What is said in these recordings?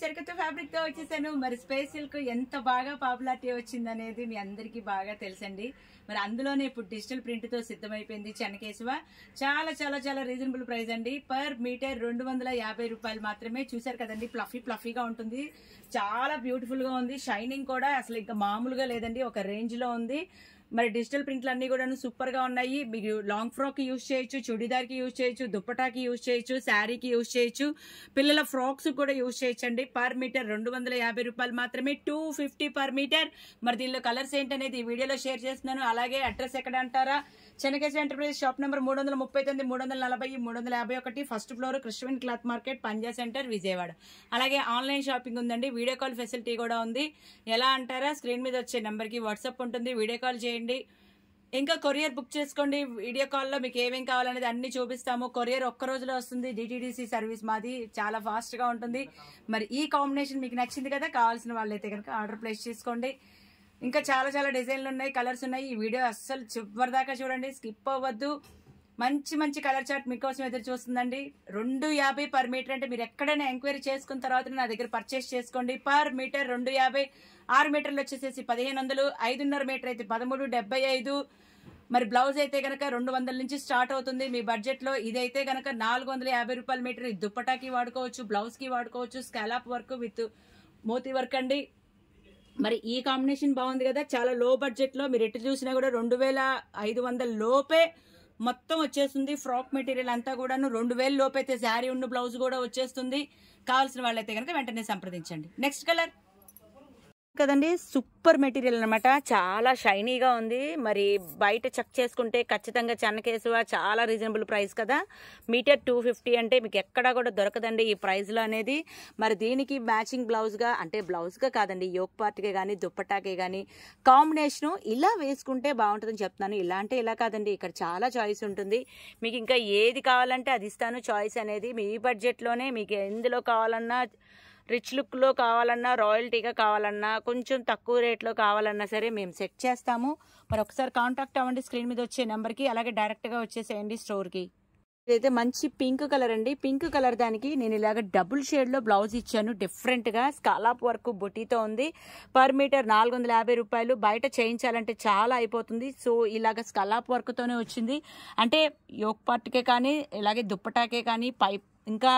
చెరకతో fabric తో వచ్చేసాను. మరి స్పేస్ సిల్క్ ఎంత బాగా పాపులారిటీ వచ్చింది అనేది మీ అందరికీ బాగా తెలుసండి. మరి అందులోనే ఇప్పుడు డిజిటల్ ప్రింట్ తో సిద్ధమైపోయింది చెన్నకేశవ. చాలా చాలా చాలా రీజనబుల్ ప్రైస్ అండి. పర్ మీటర్ 250 రూపాయలు మాత్రమే. చూసారు కదండి, ఫ్లఫీగా ఉంటుంది, చాలా బ్యూటిఫుల్ గా ఉంది. షైనింగ్ కూడా అసలు ఇంకా మామూలుగా లేదండి, ఒక రేంజ్ లో ఉంది. మరి డిజిటల్ ప్రింట్లు అన్ని కూడా సూపర్ గా ఉన్నాయి. మీకు లాంగ్ ఫ్రాక్ కి యూజ్ చేయొచ్చు, చుడిదార్ కి యూజ్ చేయొచ్చు, దుప్పటాకి యూజ్ చేయొచ్చు, శారీకి యూజ్ చేయొచ్చు, పిల్లల ఫ్రాక్స్ కూడా యూజ్ చేయొచ్చు అండి. పర్ మీటర్ 250 రూపాయలు మాత్రమే, 250 పర్ మీటర్. మరి దీనిలో కలర్స్ ఏంటనేది ఈ వీడియోలో షేర్ చేస్తున్నాను. అలాగే అడ్రస్ ఎక్కడ అంటారా, Chennakesava enterprise, shop number 339, 340, 351, first floor, Krishnaveni cloth market, Panja centre, Vijayawada. అలాగే ఆన్లైన్ షాపింగ్ ఉందండి, వీడియో కాల్ ఫెసిలిటీ కూడా ఉంది. ఎలా అంటారా, స్క్రీన్ మీద వచ్చే నెంబర్ కి వాట్సాప్ ఉంటుంది, వీడియో కాల్ చేయండి. ఇంకా కొరియర్ బుక్ చేసుకోండి. వీడియో కాల్లో మీకు ఏమేం కావాలనేది అన్ని చూపిస్తాము. కొరియర్ ఒక్క రోజులో వస్తుంది. డిటిడిసి సర్వీస్ మాది, చాలా ఫాస్ట్ గా ఉంటుంది. మరి ఈ కాంబినేషన్ మీకు నచ్చింది కదా, కావాల్సిన వాళ్ళైతే కనుక ఆర్డర్ ప్లేస్ చేసుకోండి. ఇంకా చాలా చాలా డిజైన్లు ఉన్నాయి, కలర్స్ ఉన్నాయి. ఈ వీడియో అస్సలు చివరి దాకా చూడండి, స్కిప్ అవ్వద్దు. మంచి మంచి కలర్ చార్ట్ మీకోసం ఎదురు చూస్తుందండి. 250 పర్ మీటర్ అంటే మీరు ఎక్కడైనా ఎంక్వైరీ చేసుకున్న తర్వాత నా దగ్గర పర్చేస్ చేసుకోండి. Per metre 250. 6 మీటర్లు వచ్చేసేసి 1500, 5.5 మీటర్ అయితే 1375. మరి బ్లౌజ్ అయితే గనక 200 నుంచి స్టార్ట్ అవుతుంది మీ బడ్జెట్ లో. ఇదైతే గనక 450 రూపాయల మీటర్. దుప్పటాకి వాడుకోవచ్చు, బ్లౌజ్ కి వాడుకోవచ్చు. స్కాలప్ వర్క్ విత్ మోతీ వర్క్ అండి. మరి ఈ కాంబినేషన్ బాగుంది కదా, చాలా లో బడ్జెట్ లో. మీరు ఎటు చూసినా కూడా 2500 లోపే మొత్తం వచ్చేస్తుంది. ఫ్రాక్ మెటీరియల్ అంతా కూడా 2000 లోపైతే శారీ ఉన్న బ్లౌజ్ కూడా వచ్చేస్తుంది. కావాల్సిన వాళ్ళైతే కనుక వెంటనే సంప్రదించండి. నెక్స్ట్ కలర్ కదండి, సూపర్ మెటీరియల్ అనమాట, చాలా షైనీగా ఉంది. మరి బయట చెక్ చేసుకుంటే ఖచ్చితంగా చెన్నకేశవ చాలా రీజనబుల్ ప్రైస్ కదా. మీటర్ 250 అంటే మీకు ఎక్కడా కూడా దొరకదండి ఈ ప్రైస్ లో అనేది. మరి దీనికి మ్యాచింగ్ బ్లౌజ్ గా, అంటే బ్లౌజ్ గా కాదండి, యోక్ పార్ట్కే గానీ దుప్పటాకే గానీ కాంబినేషన్ ఇలా వేసుకుంటే బాగుంటుందని చెప్తున్నాను. ఇలా అంటే ఇలా కాదండి, ఇక్కడ చాలా చాయిస్ ఉంటుంది. మీకు ఇంకా ఏది కావాలంటే అది ఇస్తాను. చాయిస్ అనేది మీ బడ్జెట్ లోనే, మీకు ఎందులో కావాలన్నా, రిచ్ లుక్లో కావాలన్నా, రాయల్టీగా కావాలన్నా, కొంచెం తక్కువ రేట్లో కావాలన్నా సరే మేము సెట్ చేస్తాము. మరి ఒకసారి కాంటాక్ట్ అవ్వండి స్క్రీన్ మీద వచ్చే నెంబర్కి. అలాగే డైరెక్ట్గా వచ్చేసేయండి స్టోర్కి. ఇదైతే మంచి పింక్ కలర్ అండి. పింక్ కలర్ దానికి నేను ఇలాగ డబుల్ షేడ్లో బ్లౌజ్ ఇచ్చాను. డిఫరెంట్గా స్కాలప్ వర్క్ బొటీతో ఉంది. పర్ మీటర్ 450 రూపాయలు. బయట చేయించాలంటే చాలా అయిపోతుంది. సో ఇలాగ స్కాలప్ వర్క్తోనే వచ్చింది. అంటే యోక్ పార్ట్కే కానీ, ఇలాగే దుప్పటాకే కానీ, పైప్, ఇంకా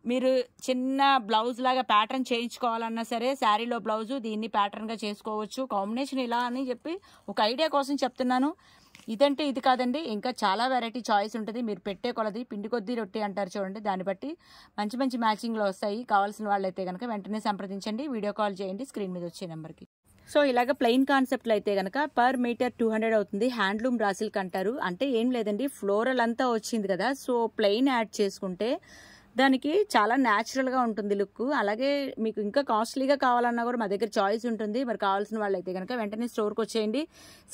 మీరు చిన్న బ్లౌజ్ లాగా ప్యాటర్న్ చేయించుకోవాలన్నా సరే శారీలో బ్లౌజు దీన్ని ప్యాటర్న్గా చేసుకోవచ్చు. కాంబినేషన్ ఇలా అని చెప్పి ఒక ఐడియా కోసం చెప్తున్నాను. ఇదంటే ఇది కాదండి, ఇంకా చాలా వెరైటీ చాయిస్ ఉంటుంది. మీరు పెట్టే కొలది పిండి కొద్దీ రొట్టి అంటారు చూడండి, దాన్ని బట్టి మంచి మంచి మ్యాచింగ్లో వస్తాయి. కావాల్సిన వాళ్ళైతే కనుక వెంటనే సంప్రదించండి, వీడియో కాల్ చేయండి స్క్రీన్ మీద వచ్చే నెంబర్కి. సో ఇలాగ ప్లెయిన్ కాన్సెప్ట్లో అయితే కనుక పర్ మీటర్ 200 అవుతుంది. హ్యాండ్లూమ్ రాసిల్క్ అంటారు. అంటే ఏం లేదండి, ఫ్లోరల్ అంతా వచ్చింది కదా, సో ప్లెయిన్ యాడ్ చేసుకుంటే దానికి చాలా న్యాచురల్గా ఉంటుంది లుక్. అలాగే మీకు ఇంకా కాస్ట్లీగా కావాలన్నా కూడా మా దగ్గర చాయిస్ ఉంటుంది. మరి కావాల్సిన వాళ్ళైతే కనుక వెంటనే స్టోర్కి వచ్చేయండి,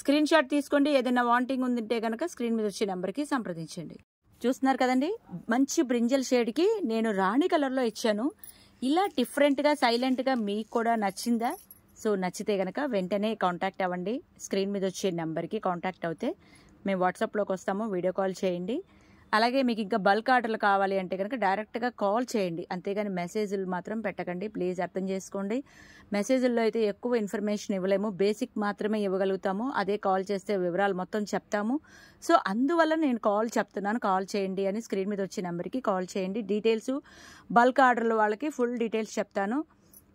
స్క్రీన్ షాట్ తీసుకోండి. ఏదైనా వాంటింగ్ ఉందంటే కనుక స్క్రీన్ మీద వచ్చే నెంబర్కి సంప్రదించండి. చూస్తున్నారు కదండి, మంచి బ్రింజల్ షేడ్కి నేను రాణి కలర్లో ఇచ్చాను. ఇలా డిఫరెంట్గా, సైలెంట్గా మీకు కూడా నచ్చిందా? సో నచ్చితే కనుక వెంటనే కాంటాక్ట్ అవ్వండి. స్క్రీన్ మీద వచ్చే నెంబర్కి కాంటాక్ట్ అవుతే మేము వాట్సాప్లోకి వస్తాము, వీడియో కాల్ చేయండి. అలాగే మీకు ఇంకా బల్క్ ఆర్డర్లు కావాలి అంటే కనుక డైరెక్ట్గా కాల్ చేయండి, అంతేగాని మెసేజ్లు మాత్రం పెట్టకండి. ప్లీజ్ అర్థం చేసుకోండి. మెసేజ్ల్లో అయితే ఎక్కువ ఇన్ఫర్మేషన్ ఇవ్వలేము, బేసిక్ మాత్రమే ఇవ్వగలుగుతాము. అదే కాల్ చేస్తే వివరాలు మొత్తం చెప్తాము. సో అందువల్ల నేను కాల్ చెప్తున్నాను, కాల్ చేయండి అని. స్క్రీన్ మీద వచ్చే నెంబర్కి కాల్ చేయండి. డీటెయిల్స్ బల్క్ ఆర్డర్ల వాళ్ళకి ఫుల్ డీటెయిల్స్ చెప్తాను.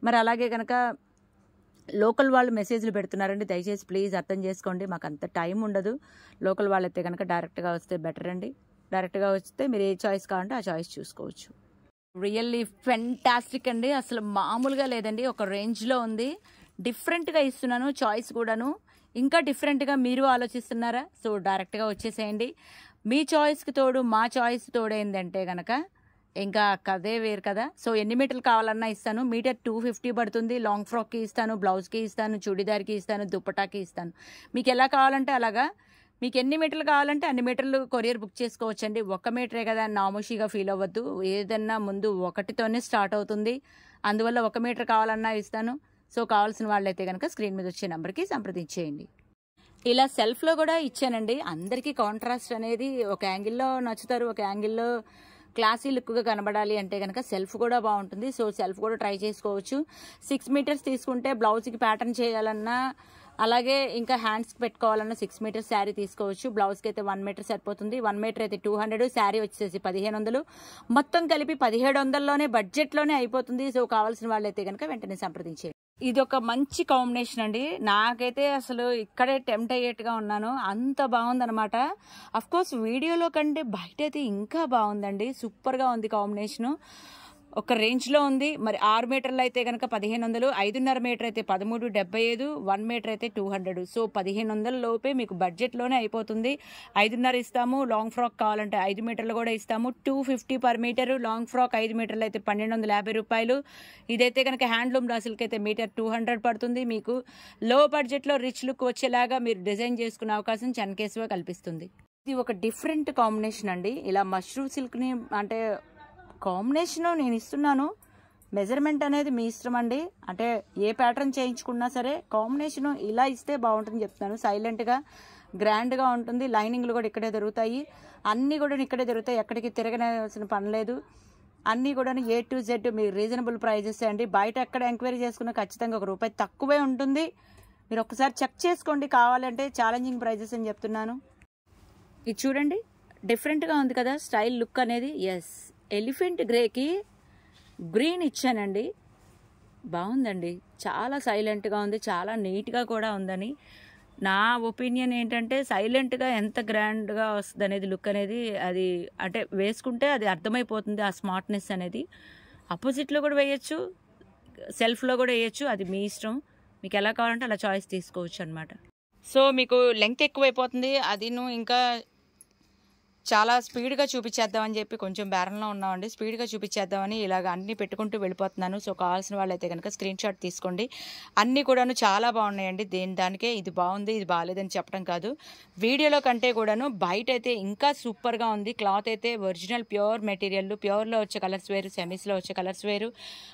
మరి అలాగే కనుక లోకల్ వాళ్ళు మెసేజ్లు పెడుతున్నారండి, దయచేసి ప్లీజ్ అర్థం చేసుకోండి. మాకు అంత టైం ఉండదు. లోకల్ వాళ్ళైతే కనుక డైరెక్ట్గా వస్తే బెటర్ అండి. డైరెక్ట్గా వస్తే మీరు ఏ చాయిస్ కావాలంటే ఆ చాయిస్ చూసుకోవచ్చు. రియల్లీ ఫెంటాస్టిక్ అండి, అసలు మామూలుగా లేదండి, ఒక రేంజ్లో ఉంది. డిఫరెంట్గా ఇస్తున్నాను చాయిస్ కూడాను. ఇంకా డిఫరెంట్గా మీరు ఆలోచిస్తున్నారా? సో డైరెక్ట్గా వచ్చేసేయండి. మీ చాయిస్కి తోడు మా చాయిస్ తోడు ఏంటంటే కనుక ఇంకా కదే వేరు కదా. సో ఎన్ని మీటర్లు కావాలన్నా ఇస్తాను. మీటర్ 250 పడుతుంది. లాంగ్ ఫ్రాక్కి ఇస్తాను, బ్లౌజ్కి ఇస్తాను, చుడిదార్కి ఇస్తాను, దుప్పటాకి ఇస్తాను. మీకు ఎలా కావాలంటే అలాగా. మీకు ఎన్ని మీటర్లు కావాలంటే అన్ని మీటర్లు కొరియర్ బుక్ చేసుకోవచ్చండి. 1 మీటరే కదా నామోషిగా ఫీల్ అవ్వద్దు. ఏదన్నా ముందు 1తోనే స్టార్ట్ అవుతుంది. అందువల్ల 1 మీటర్ కావాలన్నా ఇస్తాను. సో కావాల్సిన వాళ్ళైతే కనుక స్క్రీన్ మీద వచ్చే నెంబర్కి సంప్రదించేయండి. ఇలా సెల్ఫ్లో కూడా ఇచ్చానండి. అందరికీ కాంట్రాస్ట్ అనేది ఒక యాంగిల్లో నచ్చుతారు, ఒక యాంగిల్లో క్లాసీ లుక్గా కనబడాలి అంటే కనుక సెల్ఫ్ కూడా బాగుంటుంది. సో సెల్ఫ్ కూడా ట్రై చేసుకోవచ్చు. 6 మీటర్స్ తీసుకుంటే బ్లౌజ్కి ప్యాటర్న్ చేయాలన్నా, అలాగే ఇంకా హ్యాండ్స్కి పెట్టుకోవాలన్నా 6 మీటర్స్ శారీ తీసుకోవచ్చు. బ్లౌజ్కి అయితే 1 మీటర్ సరిపోతుంది. 1 మీటర్ అయితే 200, శారీ వచ్చేసి 1500, మొత్తం కలిపి 1700లోనే బడ్జెట్లోనే అయిపోతుంది. సో కావాల్సిన వాళ్ళైతే కనుక వెంటనే సంప్రదించేయండి. ఇది ఒక మంచి కాంబినేషన్ అండి. నాకైతే అసలు ఇక్కడే టెంప్ట్ అయ్యేట్టుగా ఉన్నాను, అంత బాగుందనమాట. అఫ్ కోర్స్ వీడియోలో కంటే బయట అయితే ఇంకా బాగుందండి. సూపర్గా ఉంది కాంబినేషను. ఒక రేంజ్లో ఉంది. మరి 6 మీటర్లు అయితే కనుక 1500, 5.5 మీటర్ అయితే 1375, 1 మీటర్ అయితే 200. సో 1500 లోపే మీకు బడ్జెట్లోనే అయిపోతుంది. 5.5 ఇస్తాము. లాంగ్ ఫ్రాక్ కావాలంటే 5 మీటర్లు కూడా ఇస్తాము. 250 పర్ మీటరు. లాంగ్ ఫ్రాక్ 5 మీటర్లు అయితే 1250 రూపాయలు. ఇదైతే కనుక హ్యాండ్లూమ్ డ్రెస్సులకి అయితే మీటర్ 200 పడుతుంది. మీకు లో బడ్జెట్లో రిచ్ లుక్ వచ్చేలాగా మీరు డిజైన్ చేసుకునే అవకాశం చెన్నకేశవ కల్పిస్తుంది. ఇది ఒక డిఫరెంట్ కాంబినేషన్ అండి. ఇలా మష్రూమ్ సిల్క్ని అంటే కాంబినేషన్ నేను ఇస్తున్నాను, మెజర్మెంట్ అనేది మీ ఇష్టం అండి. అంటే ఏ ప్యాటర్న్ చేయించుకున్నా సరే కాంబినేషన్ ఇలా ఇస్తే బాగుంటుంది చెప్తున్నాను. సైలెంట్గా గ్రాండ్గా ఉంటుంది. లైనింగ్లు కూడా ఇక్కడే దొరుకుతాయి. అన్నీ కూడా ఇక్కడే దొరుకుతాయి. ఎక్కడికి తిరగనవలసిన పని లేదు. అన్నీ కూడా A to Z మీరు రీజనబుల్ ప్రైజెస్ అండి. బయట ఎక్కడ ఎంక్వైరీ చేసుకున్నా ఖచ్చితంగా ₹1 తక్కువే ఉంటుంది. మీరు ఒకసారి చెక్ చేసుకోండి. కావాలంటే ఛాలెంజింగ్ ప్రైజెస్ అని చెప్తున్నాను. ఇది చూడండి, డిఫరెంట్గా ఉంది కదా స్టైల్ లుక్ అనేది. ఎస్, ఎలిఫెంట్ గ్రేకి గ్రీన్ ఇచ్చానండి. బాగుందండి, చాలా సైలెంట్గా ఉంది, చాలా నీట్గా కూడా ఉందని నా ఒపీనియన్. ఏంటంటే సైలెంట్గా ఎంత గ్రాండ్గా వస్తుంది అనేది లుక్ అనేది, అది అంటే వేసుకుంటే అది అర్థమైపోతుంది ఆ స్మార్ట్నెస్ అనేది. అపోజిట్లో కూడా వేయచ్చు, సెల్ఫ్లో కూడా వేయచ్చు, అది మీ ఇష్టం. మీకు ఎలా కావాలంటే అలా చాయిస్ తీసుకోవచ్చు అనమాట. సో మీకు లెంగ్త్ ఎక్కువైపోతుంది, అది ఇంకా చాలా స్పీడ్గా చూపించేద్దామని చెప్పి కొంచెం బేరంలో ఉన్నామండి. స్పీడ్గా చూపించేద్దామని ఇలాగ అన్నీ పెట్టుకుంటూ వెళ్ళిపోతున్నాను. సో కావాల్సిన వాళ్ళైతే కనుక స్క్రీన్ షాట్ తీసుకోండి. అన్నీ కూడాను చాలా బాగున్నాయండి. దానికే ఇది బాగుంది ఇది బాగాలేదని చెప్పడం కాదు. వీడియోలో కంటే కూడాను బయట అయితే ఇంకా సూపర్గా ఉంది. క్లాత్ అయితే ఒరిజినల్ ప్యూర్ మెటీరియల్, ప్యూర్లో వచ్చే కలర్స్ వేరు, సెమీస్లో వచ్చే కలర్స్ వేరు.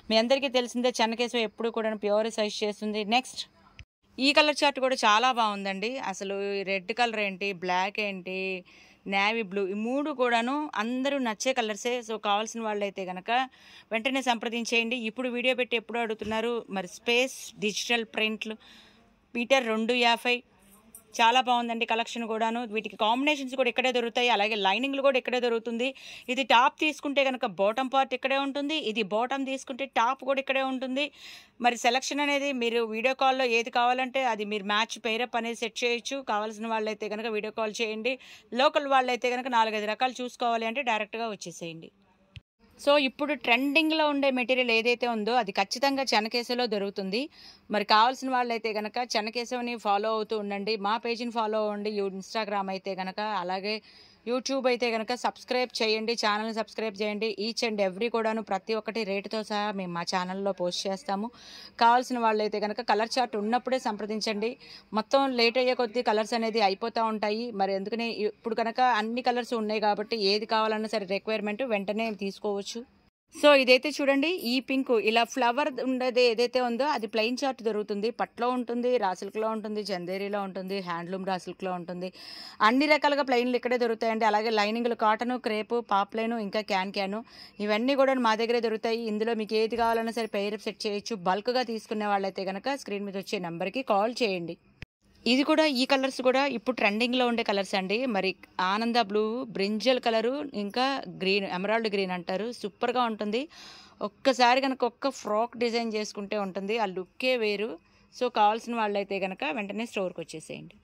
మీ అందరికీ తెలిసిందే చెన్నకేశవ ఎప్పుడు కూడా ప్యూర్ సైజ్ చేస్తుంది. నెక్స్ట్ ఈ కలర్ చార్ట్ కూడా చాలా బాగుందండి. అసలు రెడ్ కలర్ ఏంటి, బ్లాక్ ఏంటి, నేవీ బ్లూ, ఈ 3 కూడాను అందరూ నచ్చే కలర్సే. సో కావాల్సిన వాళ్ళైతే కనుక వెంటనే సంప్రదించేయండి. ఇప్పుడు వీడియో పెట్టి ఎప్పుడు అడుగుతున్నారు మరి. స్పేస్ డిజిటల్ ప్రింట్లు మీటర్ 250, చాలా బాగుందండి కలెక్షన్ కూడాను. వీటికి కాంబినేషన్స్ కూడా ఇక్కడే దొరుకుతాయి. అలాగే లైనింగ్లు కూడా ఇక్కడే దొరుకుతుంది. ఇది టాప్ తీసుకుంటే కనుక బాటమ్ పార్ట్ ఇక్కడే ఉంటుంది. ఇది బాటమ్ తీసుకుంటే టాప్ కూడా ఇక్కడే ఉంటుంది. మరి సెలక్షన్ అనేది మీరు వీడియో కాల్లో ఏది కావాలంటే అది మీరు మ్యాచ్ పేరప్ అనేది సెట్ చేయొచ్చు. కావాల్సిన వాళ్ళైతే కనుక వీడియో కాల్ చేయండి. లోకల్ వాళ్ళైతే కనుక 4-5 రకాలు చూసుకోవాలి అంటే డైరెక్ట్గా వచ్చేసేయండి. సో ఇప్పుడు ట్రెండింగ్లో ఉండే మెటీరియల్ ఏదైతే ఉందో అది ఖచ్చితంగా చెన్నకేశవలో దొరుకుతుంది. మరి కావాల్సిన వాళ్ళైతే కనుక చెన్నకేశవని ఫాలో అవుతూ ఉండండి. మా పేజీని ఫాలో అవ్వండి. ఇన్స్టాగ్రామ్ అయితే కనుక, అలాగే యూట్యూబ్ అయితే కనుక సబ్స్క్రైబ్ చేయండి. ఛానల్ని సబ్స్క్రైబ్ చేయండి. ఈచ్ అండ్ ఎవ్రీ కూడాను ప్రతి ఒక్కటి రేటుతో సహా మేము మా ఛానల్లో పోస్ట్ చేస్తాము. కావాల్సిన వాళ్ళైతే కనుక కలర్ చార్ట్ ఉన్నప్పుడే సంప్రదించండి. మొత్తం లేట్ అయ్యే కొద్దీ కలర్స్ అనేది అయిపోతూ ఉంటాయి. మరి ఎందుకని ఇప్పుడు కనుక అన్ని కలర్స్ ఉన్నాయి కాబట్టి ఏది కావాలన్నా సరే రిక్వైర్మెంట్ వెంటనే తీసుకోవచ్చు. సో ఇదైతే చూడండి, ఈ పింక్ ఇలా ఫ్లవర్ ఉండేది ఏదైతే ఉందో అది ప్లెయిన్ చార్ట్ దొరుకుతుంది. పట్లో ఉంటుంది, రా సిల్క్లో ఉంటుంది, చందేరీలో ఉంటుంది, హ్యాండ్లూమ్ రా సిల్క్లో ఉంటుంది. అన్ని రకాలుగా ప్లెయిన్లు ఇక్కడే దొరుకుతాయండి. అలాగే లైనింగ్లు కాటను, క్రేపు, పాప్లైను, ఇంకా క్యాన్ ఇవన్నీ కూడా మా దగ్గరే దొరుకుతాయి. ఇందులో మీకు ఏది కావాలన్నా సరే పేరప్ సెట్ చేయొచ్చు. బల్క్గా తీసుకునే వాళ్ళైతే కనుక స్క్రీన్ మీద వచ్చే నెంబర్కి కాల్ చేయండి. ఇది కూడా ఈ కలర్స్ కూడా ఇప్పుడు ట్రెండింగ్లో ఉండే కలర్స్ అండి. మరి ఆనంద బ్లూ, బ్రింజల్ కలరు, ఇంకా గ్రీన్, ఎమరాల్డ్ గ్రీన్ అంటారు. సూపర్గా ఉంటుంది. ఒక్కసారి కనుక ఒక్క ఫ్రాక్ డిజైన్ చేసుకుంటే ఉంటుంది, ఆ లుక్కే వేరు. సో కావాల్సిన వాళ్ళైతే కనుక వెంటనే స్టోర్కి వచ్చేసేయండి.